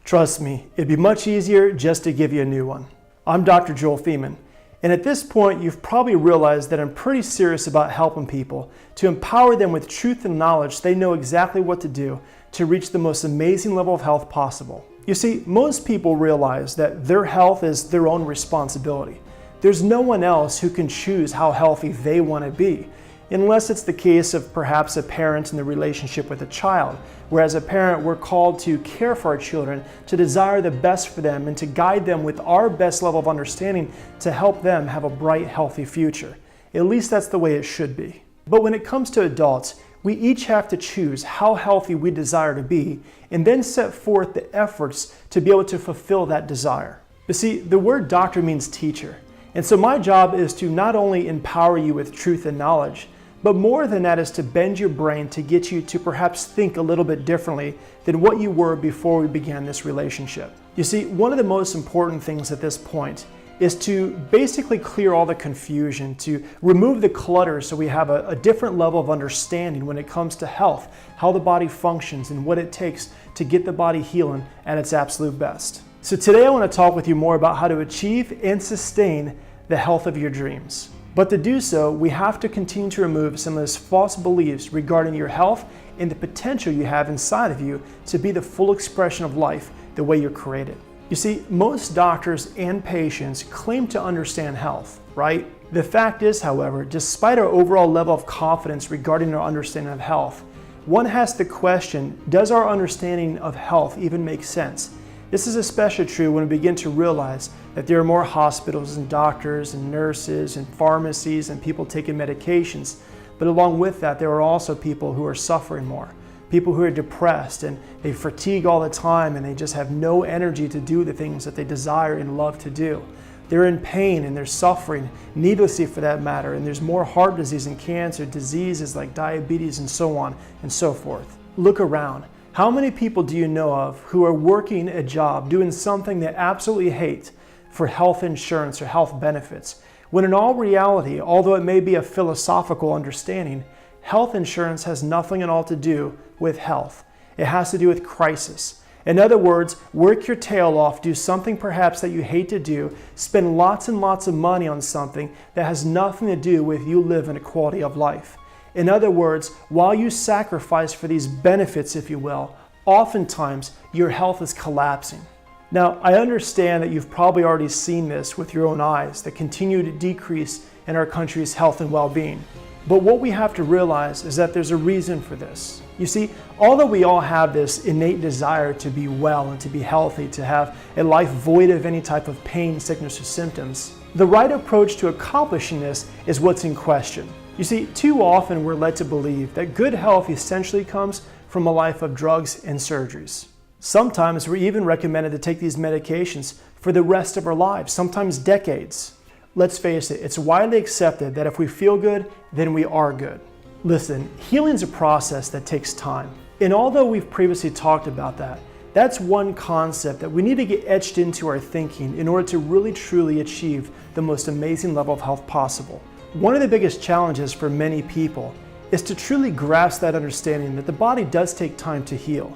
Trust me, it'd be much easier just to give you a new one. I'm Dr. Joel Feeman, and at this point you've probably realized that I'm pretty serious about helping people to empower them with truth and knowledge so they know exactly what to do to reach the most amazing level of health possible. You see, most people realize that their health is their own responsibility. There's no one else who can choose how healthy they want to be, unless it's the case of perhaps a parent in the relationship with a child, where as a parent we're called to care for our children, to desire the best for them, and to guide them with our best level of understanding to help them have a bright, healthy future. At least that's the way it should be. But when it comes to adults, we each have to choose how healthy we desire to be, and then set forth the efforts to be able to fulfill that desire. You see, the word doctor means teacher, and so my job is to not only empower you with truth and knowledge, but more than that is to bend your brain to get you to perhaps think a little bit differently than what you were before we began this relationship. You see, one of the most important things at this point is to basically clear all the confusion, to remove the clutter so we have a different level of understanding when it comes to health, how the body functions, and what it takes to get the body healing at its absolute best. So today I want to talk with you more about how to achieve and sustain the health of your dreams. But to do so, we have to continue to remove some of those false beliefs regarding your health and the potential you have inside of you to be the full expression of life the way you're created. You see, most doctors and patients claim to understand health, right? The fact is, however, despite our overall level of confidence regarding our understanding of health, one has to question, does our understanding of health even make sense? This is especially true when we begin to realize that there are more hospitals and doctors and nurses and pharmacies and people taking medications. But along with that, there are also people who are suffering more. People who are depressed and they fatigue all the time and they just have no energy to do the things that they desire and love to do. They're in pain and they're suffering needlessly for that matter, and there's more heart disease and cancer, diseases like diabetes and so on and so forth. Look around. How many people do you know of who are working a job, doing something they absolutely hate for health insurance or health benefits? When in all reality, although it may be a philosophical understanding, health insurance has nothing at all to do with health. It has to do with crisis. In other words, work your tail off, do something perhaps that you hate to do, spend lots and lots of money on something that has nothing to do with you living a quality of life. In other words, while you sacrifice for these benefits, if you will, oftentimes your health is collapsing. Now, I understand that you've probably already seen this with your own eyes, the continued decrease in our country's health and well-being. But what we have to realize is that there's a reason for this. You see, although we all have this innate desire to be well and to be healthy, to have a life void of any type of pain, sickness, or symptoms, the right approach to accomplishing this is what's in question. You see, too often we're led to believe that good health essentially comes from a life of drugs and surgeries. Sometimes we're even recommended to take these medications for the rest of our lives, sometimes decades. Let's face it, it's widely accepted that if we feel good, then we are good. Listen, healing is a process that takes time. And although we've previously talked about that, that's one concept that we need to get etched into our thinking in order to really truly achieve the most amazing level of health possible. One of the biggest challenges for many people is to truly grasp that understanding that the body does take time to heal.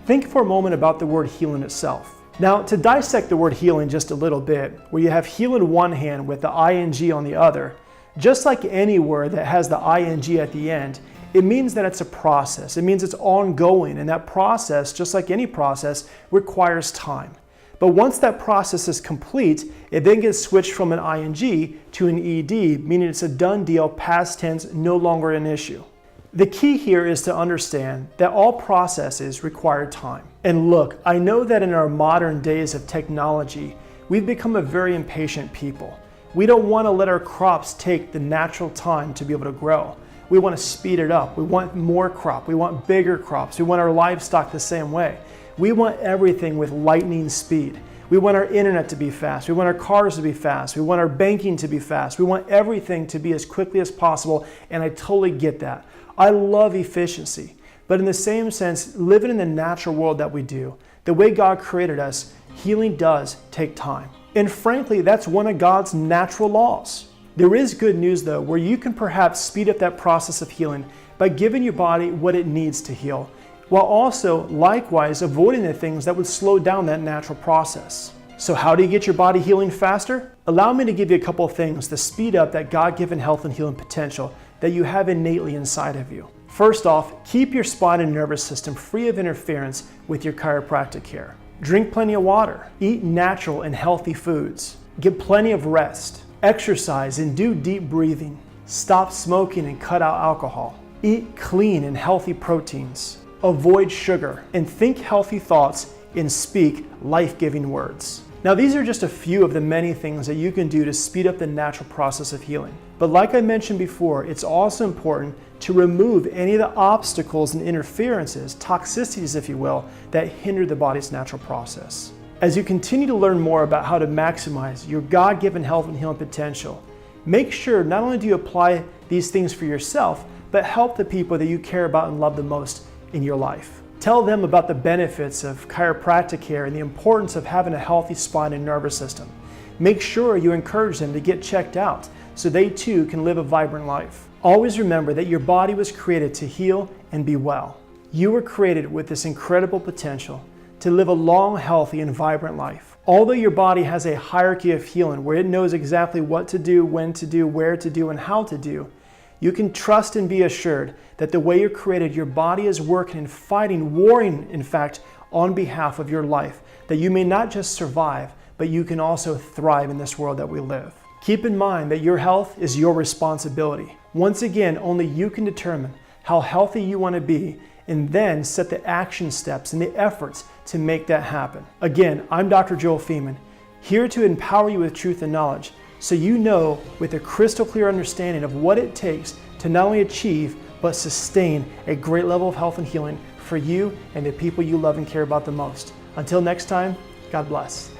Think for a moment about the word healing itself. Now, to dissect the word healing just a little bit, where you have heal in one hand with the ing on the other, just like any word that has the ing at the end, it means that it's a process. It means it's ongoing, and that process, just like any process, requires time. But once that process is complete, it then gets switched from an ing to an ed, meaning it's a done deal, past tense, no longer an issue. The key here is to understand that all processes require time. And look, I know that in our modern days of technology, we've become a very impatient people. We don't want to let our crops take the natural time to be able to grow. We want to speed it up. We want more crop. We want bigger crops. We want our livestock the same way. We want everything with lightning speed. We want our internet to be fast. We want our cars to be fast. We want our banking to be fast. We want everything to be as quickly as possible, and I totally get that. I love efficiency, but in the same sense, living in the natural world that we do, the way God created us, healing does take time. And frankly, that's one of God's natural laws. There is good news though, where you can perhaps speed up that process of healing by giving your body what it needs to heal. while also likewise avoiding the things that would slow down that natural process. So how do you get your body healing faster? Allow me to give you a couple of things to speed up that God-given health and healing potential that you have innately inside of you. First off, keep your spine and nervous system free of interference with your chiropractic care. Drink plenty of water. Eat natural and healthy foods. Get plenty of rest. Exercise and do deep breathing. Stop smoking and cut out alcohol. Eat clean and healthy proteins. Avoid sugar and think healthy thoughts and speak life-giving words. Now, these are just a few of the many things that you can do to speed up the natural process of healing. But like I mentioned before, it's also important to remove any of the obstacles and interferences, toxicities if you will, that hinder the body's natural process. As you continue to learn more about how to maximize your God-given health and healing potential, make sure not only do you apply these things for yourself, but help the people that you care about and love the most in your life. Tell them about the benefits of chiropractic care and the importance of having a healthy spine and nervous system. Make sure you encourage them to get checked out so they too can live a vibrant life. Always remember that your body was created to heal and be well. You were created with this incredible potential to live a long, healthy, and vibrant life. Although your body has a hierarchy of healing where it knows exactly what to do, when to do, where to do, and how to do, you can trust and be assured that the way you're created, your body is working and fighting, warring, in fact, on behalf of your life, that you may not just survive, but you can also thrive in this world that we live. Keep in mind that your health is your responsibility. Once again, only you can determine how healthy you want to be and then set the action steps and the efforts to make that happen. Again, I'm Dr. Joel Feeman, here to empower you with truth and knowledge, so you know with a crystal clear understanding of what it takes to not only achieve, but sustain a great level of health and healing for you and the people you love and care about the most. Until next time, God bless.